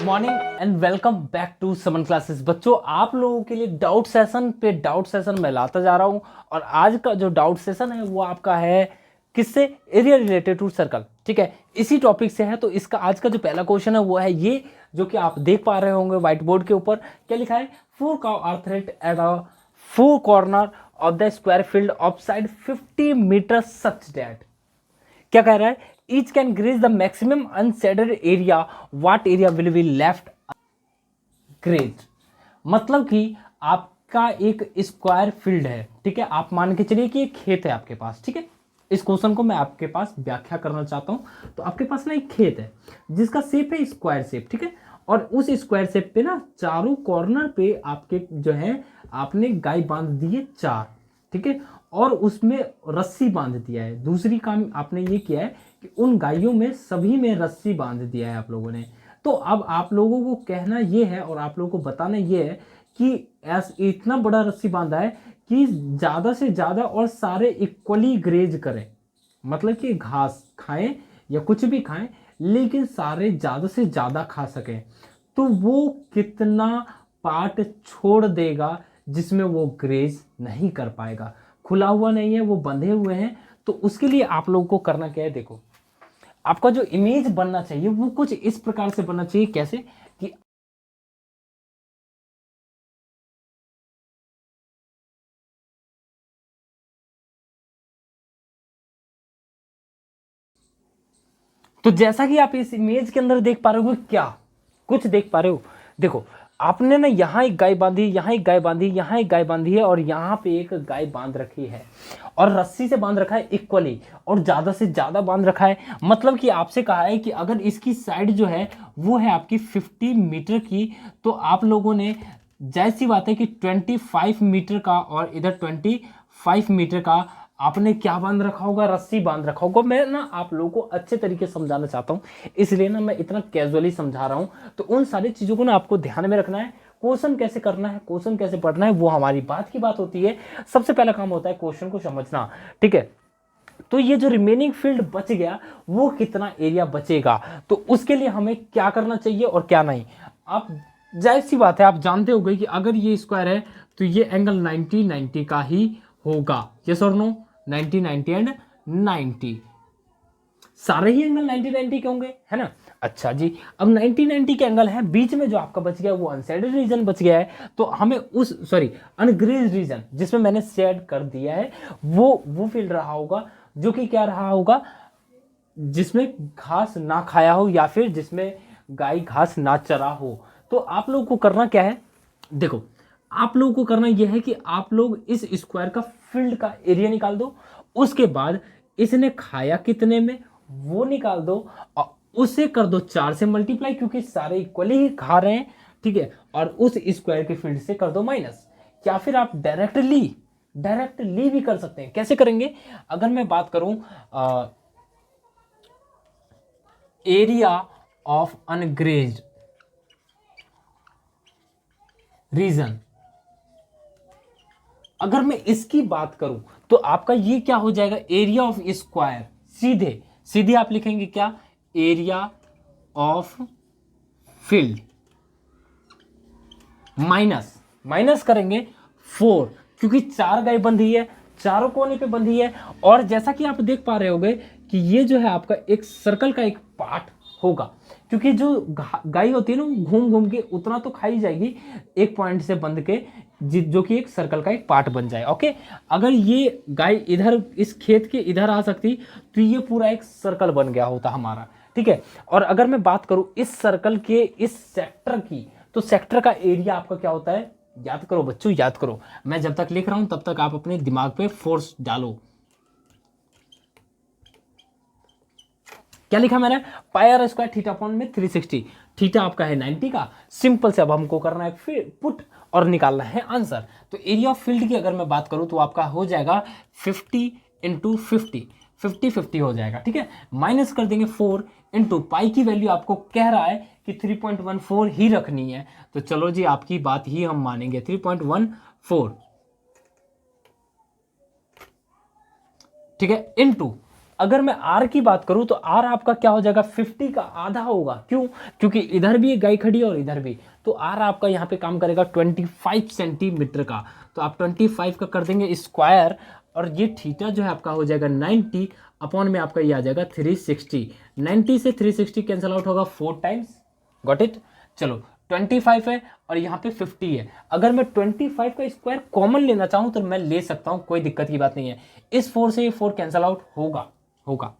Morning and welcome back to समन classes. बच्चों, आप लोगों के लिए डाउट सेशन पे डाउट सेशन मैं लाता जा रहा हूं और आज का जो डाउट सेशन है वो आपका है किससे, एरिया रिलेटेड टू सर्कल। ठीक है, इसी टॉपिक से है। तो इसका आज का जो पहला क्वेश्चन है वो है ये, जो कि आप देख पा रहे होंगे व्हाइट बोर्ड के ऊपर। क्या लिखा है? Four cow are thread at a four corner of the square field of side 50 metre such that. क्या कह रहा है? Each can graze the maximum unshaded area, what area will be left graze. मतलब कि आपका एक स्क्वायर फील्ड है, ठीक है। आप मान के चलिए कि एक खेत है आपके पास, ठीक है। इस क्वेश्चन को मैं आपके पास व्याख्या करना चाहता हूं। तो आपके पास ना एक खेत है जिसका शेप है स्क्वायर शेप, ठीक है। और उस स्क्वायर शेप पे ना चारों कॉर्नर पे आपके जो है आपने गाय बांध दी है 4, ठीक है। और उसमें रस्सी बांध दिया है। दूसरी काम आपने ये किया है कि उन गायों में सभी में रस्सी बांध दिया है आप लोगों ने। तो अब आप लोगों को कहना ये है और आप लोगों को बताना ये है कि इतना बड़ा रस्सी बांधा है कि ज्यादा से ज्यादा और सारे इक्वली ग्रेज करें। मतलब कि घास खाएं या कुछ भी खाएं, लेकिन सारे ज्यादा से ज्यादा खा सकें। तो वो कितना पार्ट छोड़ देगा जिसमें वो ग्रेज नहीं कर पाएगा। खुला हुआ नहीं है, वो बंधे हुए हैं। तो उसके लिए आप लोगों को करना क्या है? देखो, आपका जो इमेज बनना चाहिए वो कुछ इस प्रकार से बनना चाहिए। कैसे कि तो जैसा कि आप इस इमेज के अंदर देख पा रहे हो, क्या कुछ देख पा रहे हो? देखो, आपने ना यहाँ एक गाय बांधी, यहाँ एक गाय बांधी, यहाँ एक गाय बांधी है और यहाँ पे एक गाय बांध रखी है और रस्सी से बांध रखा है इक्वली और ज्यादा से ज्यादा बांध रखा है। मतलब कि आपसे कहा है कि अगर इसकी साइड जो है वो है आपकी 50 मीटर की, तो आप लोगों ने जाहिर सी बात है कि 25 मीटर का और इधर 25 मीटर का आपने क्या बांध रखा होगा? रस्सी बांध रखा होगा। मैं ना आप लोगों को अच्छे तरीके से समझाना चाहता हूँ, इसलिए ना मैं इतना कैजुअली समझा रहा हूँ। तो उन सारी चीजों को ना आपको ध्यान में रखना है। क्वेश्चन कैसे करना है, क्वेश्चन कैसे पढ़ना है, वो हमारी बात की बात होती है। सबसे पहला काम होता है क्वेश्चन को समझना, ठीक है। तो ये जो रिमेनिंग फील्ड बच गया वो कितना एरिया बचेगा, तो उसके लिए हमें क्या करना चाहिए और क्या नहीं। आप जाहिर सी बात है, आप जानते हो गए कि अगर ये स्क्वायर है तो ये एंगल 90 90 का ही होगा। यस और नो? 90 90 एंड 90, सारे ही एंगल 90 90 के होंगे, है ना। अच्छा जी, अब 90 90 के एंगल है, बीच में जो आपका बच गया वो अनशेडेड रीजन बच गया है। तो हमें उस अनग्रेज रीजन जिसमें मैंने शेड कर दिया है वो फील्ड रहा होगा, जो कि क्या रहा होगा? जिसमें घास ना खाया हो या फिर जिसमें गाय घास ना चरा हो। तो आप लोगों को करना क्या है? देखो, आप लोगों को करना यह है कि आप लोग इस स्क्वायर का फील्ड का एरिया निकाल दो। उसके बाद इसने खाया कितने में वो निकाल दो और उसे कर दो 4 से मल्टीप्लाई, क्योंकि सारे इक्वली ही खा रहे हैं, ठीक है। और उस स्क्वायर के फील्ड से कर दो माइनस। या फिर आप डायरेक्टली भी कर सकते हैं। कैसे करेंगे? अगर मैं बात करूं एरिया ऑफ अनग्रेज्ड रीजन, अगर मैं इसकी बात करूं तो आपका ये क्या हो जाएगा? Area of square. सीधे सीधे आप लिखेंगे क्या? एरिया ऑफ फील्ड माइनस करेंगे 4, क्योंकि 4 गाय बंधी है, चारों कोने पे बंधी है। और जैसा कि आप देख पा रहे होंगे कि ये जो है आपका एक सर्कल का एक पार्ट होगा, क्योंकि जो गाय होती है ना घूम घूम के उतना तो खाई जाएगी एक पॉइंट से बंध के, जो कि एक सर्कल का एक पार्ट बन जाए। ओके, अगर ये गाय इधर इस खेत के इधर आ सकती तो ये पूरा एक सर्कल बन गया होता हमारा, ठीक है। और अगर मैं बात करूं इस सर्कल के इस सेक्टर की, तो सेक्टर का एरिया आपका क्या होता है? याद करो बच्चों, याद करो। मैं जब तक लिख रहा हूं तब तक आप अपने दिमाग पे फोर्स डालो। क्या लिखा मैंने? पाई आर स्क्वायर थीटा अपॉन में 360। थीटा आपका है 90 का। सिंपल से अब हमको करना है फिर पुट और निकालना है आंसर। तो एरिया ऑफ फील्ड की अगर मैं बात करूं तो आपका हो जाएगा 50 इंटू 50, 50 हो जाएगा, ठीक है। माइनस कर देंगे 4 इंटू पाई की वैल्यू आपको कह रहा है कि 3.14 ही रखनी है। तो चलो जी, आपकी बात ही हम मानेंगे, 3.14, ठीक है, इंटू अगर मैं आर की बात करूं तो आर आपका क्या हो जाएगा, 50 का आधा होगा। क्यों? क्योंकि इधर भी एक गाय खड़ी है और इधर भी, तो आर आपका यहाँ पे काम करेगा 25 सेंटीमीटर का। तो आप 25 का कर देंगे स्क्वायर, और ये थीटा जो है आपका हो जाएगा 90 अपॉन में आपका ये आ जाएगा 360। 90 से 360 कैंसिल आउट होगा 4 टाइम्स। Got it? चलो 25 है और यहाँ पे 50 है। अगर मैं 25 का स्क्वायर कॉमन लेना चाहूँ तो मैं ले सकता हूँ, कोई दिक्कत की बात नहीं है। इस 4 से ये 4 कैंसिल आउट होगा,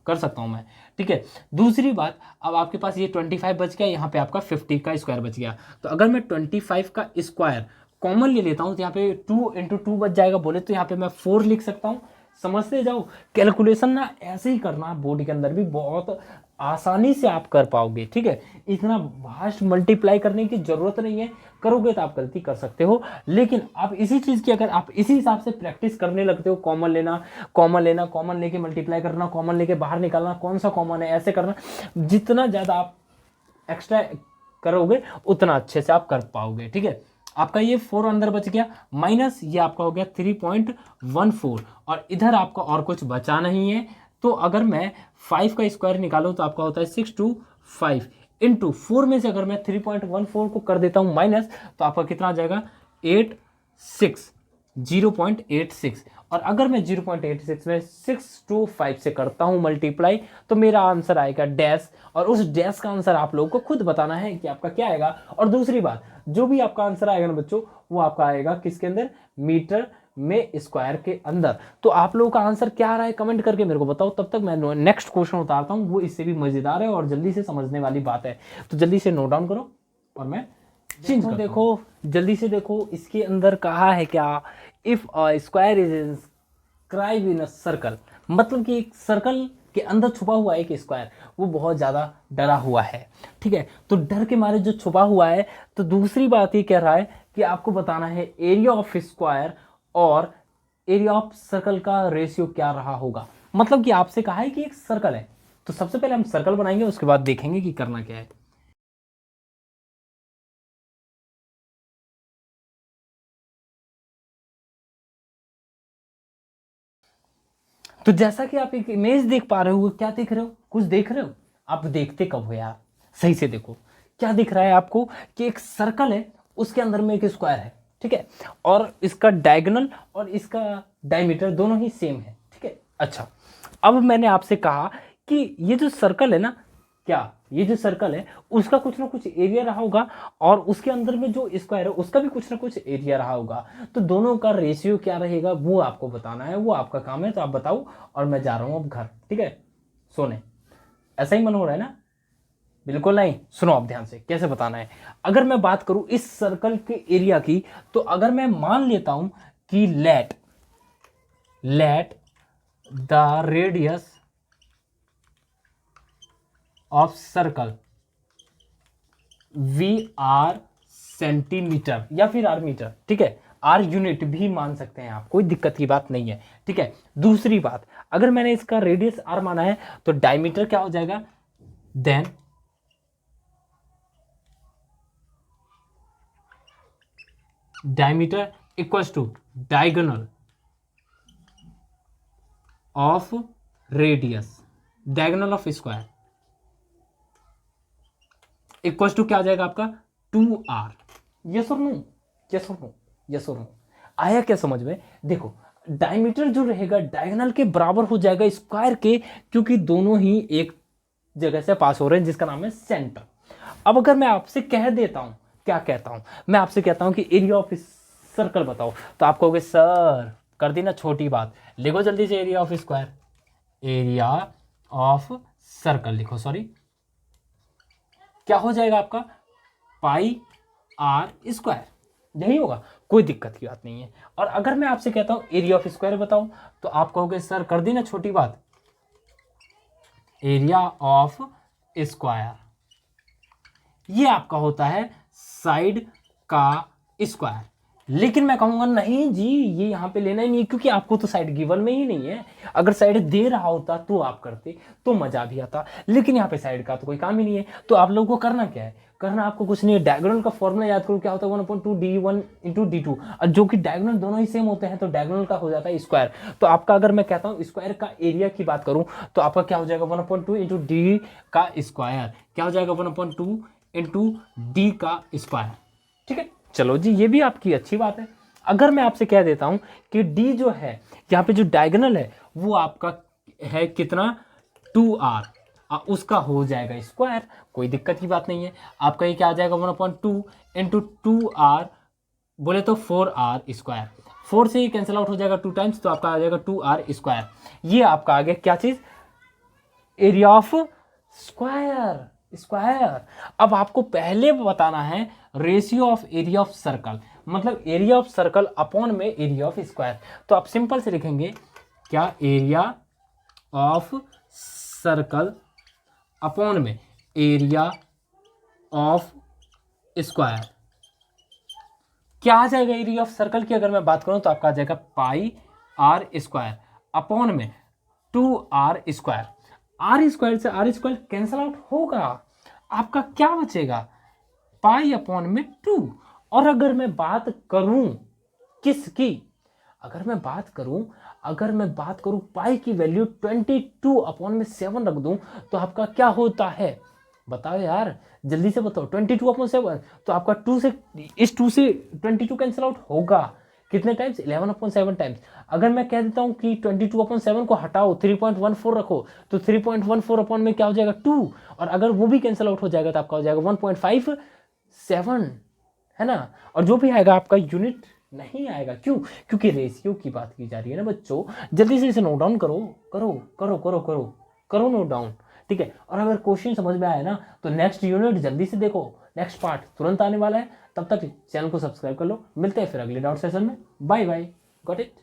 कर सकता हूँ मैं, ठीक है। दूसरी बात, अब आपके पास ये 25 बच गया, यहाँ पे आपका 50 का स्क्वायर बच गया। तो अगर मैं 25 का स्क्वायर कॉमन ले लेता हूँ तो यहाँ पे 2 इंटू 2 बच जाएगा, बोले तो यहाँ पे मैं 4 लिख सकता हूँ। समझते जाओ, कैलकुलेशन ना ऐसे ही करना बोर्ड के अंदर भी बहुत आसानी से आप कर पाओगे, ठीक है। इतना वास्ट मल्टीप्लाई करने की जरूरत नहीं है, करोगे तो आप गलती कर सकते हो, लेकिन आप इसी चीज़ की अगर आप इसी हिसाब से प्रैक्टिस करने लगते हो, कॉमन लेना, कॉमन लेके मल्टीप्लाई करना, कॉमन लेके बाहर निकालना, कौन सा कॉमन है, ऐसे करना, जितना ज़्यादा आप एक्स्ट्रा करोगे उतना अच्छे से आप कर पाओगे, ठीक है। आपका ये 4 अंदर बच गया, माइनस ये आपका हो गया 3.14, और इधर आपका और कुछ बचा नहीं है। तो अगर मैं 5 का स्क्वायर निकालूं तो आपका होता है 625 इंटू 4 में से अगर मैं 3.14 को कर देता हूं माइनस, तो आपका कितना आ जाएगा 0.86। और अगर मैं 0.86 में 625 से करता हूं मल्टीप्लाई, तो मेरा आंसर आएगा डैश, और उस डैश का आंसर आप लोगों को खुद बताना है कि आपका क्या आएगा। और दूसरी बात, जो भी आपका आंसर आएगा ना बच्चों, वो आपका आएगा किसके अंदर, मीटर में स्क्वायर के अंदर। तो आप लोगों का आंसर क्या आ रहा है कमेंट करके मेरे को बताओ, तब तक मैं नेक्स्ट क्वेश्चन उतारता हूँ, वो इससे भी मजेदार है और जल्दी से समझने वाली बात है। तो जल्दी से नोट डाउन करो और मैं चेंज करता हूं। देखो जल्दी से देखो, इसके अंदर कहा है क्या, if a square is inscribe in a circle, मतलब कि एक सर्कल के अंदर छुपा हुआ एक स्क्वायर, वो बहुत ज़्यादा डरा हुआ है, ठीक है। तो डर के मारे जो छुपा हुआ है, तो दूसरी बात ये कह रहा है कि आपको बताना है एरिया ऑफ स्क्वायर और एरिया ऑफ सर्कल का रेशियो क्या रहा होगा। मतलब कि आपसे कहा है कि एक सर्कल है, तो सबसे पहले हम सर्कल बनाएंगे, उसके बाद देखेंगे कि करना क्या है। तो जैसा कि आप एक इमेज देख पा रहे हो, क्या देख रहे हो, कुछ देख रहे हो, आप देखते कब हो यार, सही से देखो क्या दिख रहा है आपको, कि एक सर्कल है, उसके अंदर में एक स्क्वायर है, ठीक है, और इसका डायगोनल और इसका डायमीटर दोनों ही सेम है, ठीक है। अच्छा, अब मैंने आपसे कहा कि ये जो सर्कल है ना, क्या ये जो सर्कल है उसका कुछ ना कुछ एरिया रहा होगा, और उसके अंदर में जो स्क्वायर है उसका भी कुछ ना कुछ एरिया रहा होगा। तो दोनों का रेशियो क्या रहेगा वो आपको बताना है, वो आपका काम है। तो आप बताओ, और मैं जा रहा हूं अब घर, ठीक है, सोने। ऐसा ही मन हो रहा है ना? बिल्कुल नहीं, सुनो आप ध्यान से, कैसे बताना है। अगर मैं बात करूं इस सर्कल के एरिया की, तो अगर मैं मान लेता हूं कि let the radius of circle we are centimetre या फिर आर मीटर, ठीक है, आर यूनिट भी मान सकते हैं आप, कोई दिक्कत की बात नहीं है, ठीक है। दूसरी बात, अगर मैंने इसका रेडियस आर माना है, तो डायमीटर क्या हो जाएगा, then diameter equals to diagonal of radius, diagonal of square equals to क्या आ जाएगा आपका 2r। यस और नो, यस और नो, यस और नो, आया क्या समझ में? देखो डायमीटर जो रहेगा डायगोनल के बराबर हो जाएगा स्क्वायर के, क्योंकि दोनों ही एक जगह से पास हो रहे हैं जिसका नाम है सेंटर। अब अगर मैं आपसे कह देता हूं, क्या कहता हूं, मैं आपसे कहता हूं कि एरिया ऑफ सर्कल बताओ, तो आप कहोगे सर कर दी ना छोटी बात, लिखो जल्दी से area of square, area of circle लिखो, सॉरी, क्या हो जाएगा आपका पाई आर स्क्वायर, यही होगा, कोई दिक्कत की बात नहीं है। और अगर मैं आपसे कहता हूं एरिया ऑफ स्क्वायर बताओ, तो आप कहोगे सर कर दी ना छोटी बात, एरिया ऑफ स्क्वायर, ये आपका होता है साइड का स्क्वायर। लेकिन मैं कहूंगा नहीं जी, ये यहां पे लेना ही नहीं है, क्योंकि आपको तो साइड गिवन में ही नहीं है। अगर साइड दे रहा होता तो आप करते, तो मजा भी आता, लेकिन यहाँ पे साइड का तो कोई काम ही नहीं है। तो आप लोगों को करना क्या है, करना आपको कुछ नहीं है, डायगोनल का फॉर्मूला याद करो, क्या होता है 1/2 d1 इंटू d2, और जो कि डायगोनल दोनों ही सेम होते हैं तो डायगोनल का हो जाता है स्क्वायर। तो आपका अगर मैं कहता हूँ स्क्वायर का एरिया की बात करूँ तो आपका क्या हो जाएगा 1/2 इंटू डी का स्क्वायर, क्या हो जाएगा 1/2 इंटू डी का स्क्वायर। ठीक है, चलो जी, ये भी आपकी अच्छी बात है। अगर मैं आपसे कह देता हूं कि d जो है यहाँ पे जो डायगोनल है वो आपका है कितना 2r, उसका हो जाएगा स्क्वायर, कोई दिक्कत की बात नहीं है। आपका ये क्या आ जाएगा 1/2 इंटू 2r, बोले तो 4r स्क्वायर, 4 से ही कैंसिल आउट हो जाएगा 2 टाइम्स, तो आपका आ जाएगा 2r स्क्वायर। ये आपका आ गया क्या चीज, एरिया ऑफ स्क्वायर। स्क्वायर अब आपको पहले बताना है ratio of area of circle, मतलब एरिया ऑफ सर्कल अपॉन में एरिया ऑफ स्क्वायर। तो आप सिंपल से लिखेंगे क्या, एरिया ऑफ सर्कल अपॉन में एरिया ऑफ स्क्वायर। क्या आ जाएगा एरिया ऑफ सर्कल की अगर मैं बात करूं तो आपका आ जाएगा पाई आर स्क्वायर अपॉन में 2r स्क्वायर। आर स्क्वायर से आर स्क्वायर कैंसल आउट होगा, आपका क्या बचेगा पाई अपॉन में 2। और अगर मैं बात करूं किसकी, अगर मैं बात करूं पाई की वैल्यू 22 अपॉन में 7 रख दूं तो आपका क्या होता है, बताओ यार जल्दी से बताओ। 22 अपॉन 7 तो आपका 2 से इस 2 से 22 कैंसिल आउट होगा कितने टाइम्स, 11/7 टाइम्स। अगर मैं कह देता हूं कि 22/7 को हटाओ 3.14 रखो तो 3.14 अपॉन में क्या हो जाएगा 2, और अगर वो भी कैंसिल आउट हो जाएगा तो आपका हो जाएगा 1.57, है ना। और जो भी आएगा आपका यूनिट नहीं आएगा, क्यों, क्योंकि रेशियो की बात की जा रही है ना बच्चों। जल्दी से इसे नोट डाउन करो करो करो करो करो करो नोट डाउन, ठीक है। और अगर क्वेश्चन समझ में आया ना तो नेक्स्ट यूनिट जल्दी से देखो, नेक्स्ट पार्ट तुरंत आने वाला है। तब तक चैनल को सब्सक्राइब कर लो, मिलते हैं फिर अगले डाउट सेशन में। Bye bye, got it.